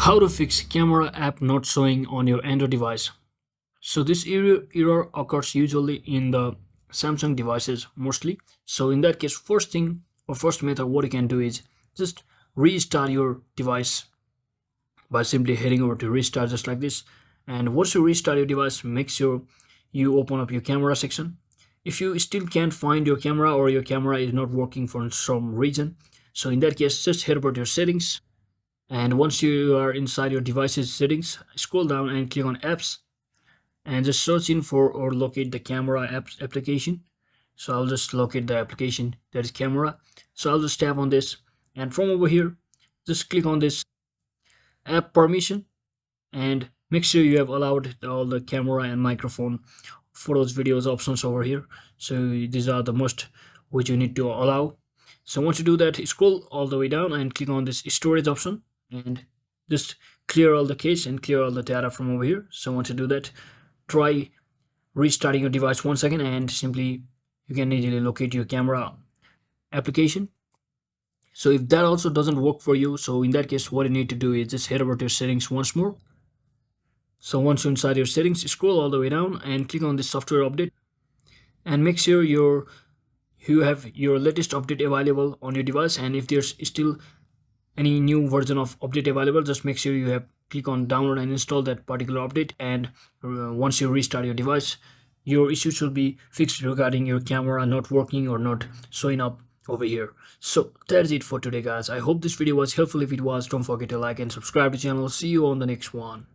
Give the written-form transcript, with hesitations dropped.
How to fix camera app not showing on your Android device. So this error occurs usually in the Samsung devices mostly. So in that case, first thing or first method, what you can do is just restart your device by simply heading over to restart just like this. And once you restart your device, make sure you open up your camera section. If you still can't find your camera or your camera is not working for some reason, so in that case, just head over to your settings. And once you are inside your device's settings, scroll down and click on apps and just search in for or locate the camera apps application. So I'll just locate the application that is camera. So I'll just tap on this, and from over here, just click on this app permission and make sure you have allowed all the camera and microphone, photos, videos options over here. So these are the must which you need to allow. So once you do that, scroll all the way down and click on this storage option and just clear all the cache and clear all the data from over here. So once you do that, try restarting your device once again, and simply you can easily locate your camera application. So if that also doesn't work for you, so in that case, what you need to do is just head over to your settings once more. So once you're inside your settings, scroll all the way down and click on this software update and make sure you have your latest update available on your device. And if there's still any new version of update available, just make sure you have click on download and install that particular update. And once you restart your device, your issue should be fixed regarding your camera not working or not showing up over here. So that's it for today, guys. I hope this video was helpful. If it was, don't forget to like and subscribe to the channel. See you on the next one.